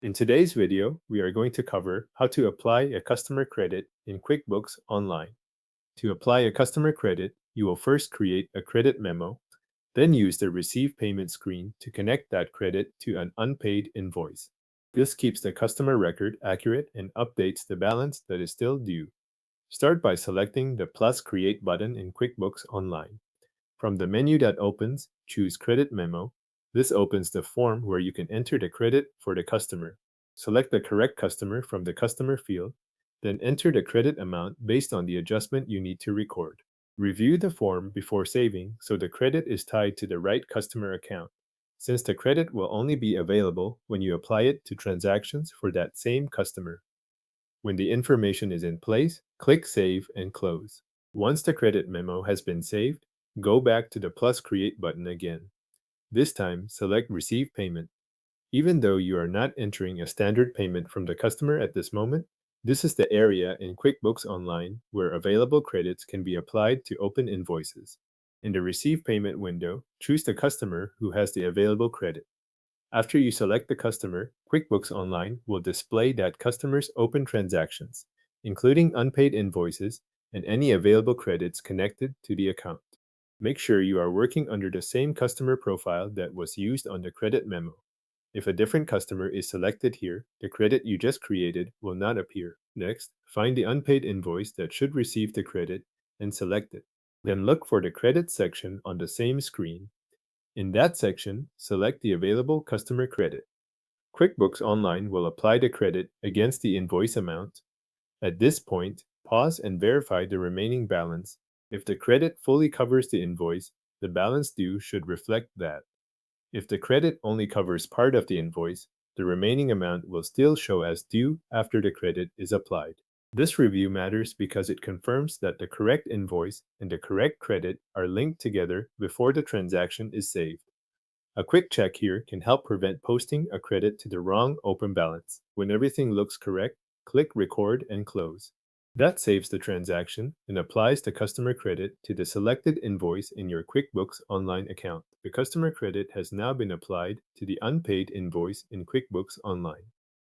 In today's video, we are going to cover how to apply a customer credit in QuickBooks Online. To apply a customer credit, you will first create a credit memo, then use the Receive Payment screen to connect that credit to an unpaid invoice. This keeps the customer record accurate and updates the balance that is still due. Start by selecting the plus Create button in QuickBooks Online. From the menu that opens, choose Credit Memo. This opens the form where you can enter the credit for the customer. Select the correct customer from the customer field, then enter the credit amount based on the adjustment you need to record. Review the form before saving so the credit is tied to the right customer account, since the credit will only be available when you apply it to transactions for that same customer. When the information is in place, click Save and Close. Once the credit memo has been saved, go back to the plus Create button again. This time, select Receive Payment. Even though you are not entering a standard payment from the customer at this moment, this is the area in QuickBooks Online where available credits can be applied to open invoices. In the Receive Payment window, choose the customer who has the available credit. After you select the customer, QuickBooks Online will display that customer's open transactions, including unpaid invoices and any available credits connected to the account. Make sure you are working under the same customer profile that was used on the credit memo. If a different customer is selected here, the credit you just created will not appear. Next, find the unpaid invoice that should receive the credit and select it. Then look for the credit section on the same screen. In that section, select the available customer credit. QuickBooks Online will apply the credit against the invoice amount. At this point, pause and verify the remaining balance. If the credit fully covers the invoice, the balance due should reflect that. If the credit only covers part of the invoice, the remaining amount will still show as due after the credit is applied. This review matters because it confirms that the correct invoice and the correct credit are linked together before the transaction is saved. A quick check here can help prevent posting a credit to the wrong open balance. When everything looks correct, click Record and Close. That saves the transaction and applies the customer credit to the selected invoice in your QuickBooks Online account. The customer credit has now been applied to the unpaid invoice in QuickBooks Online.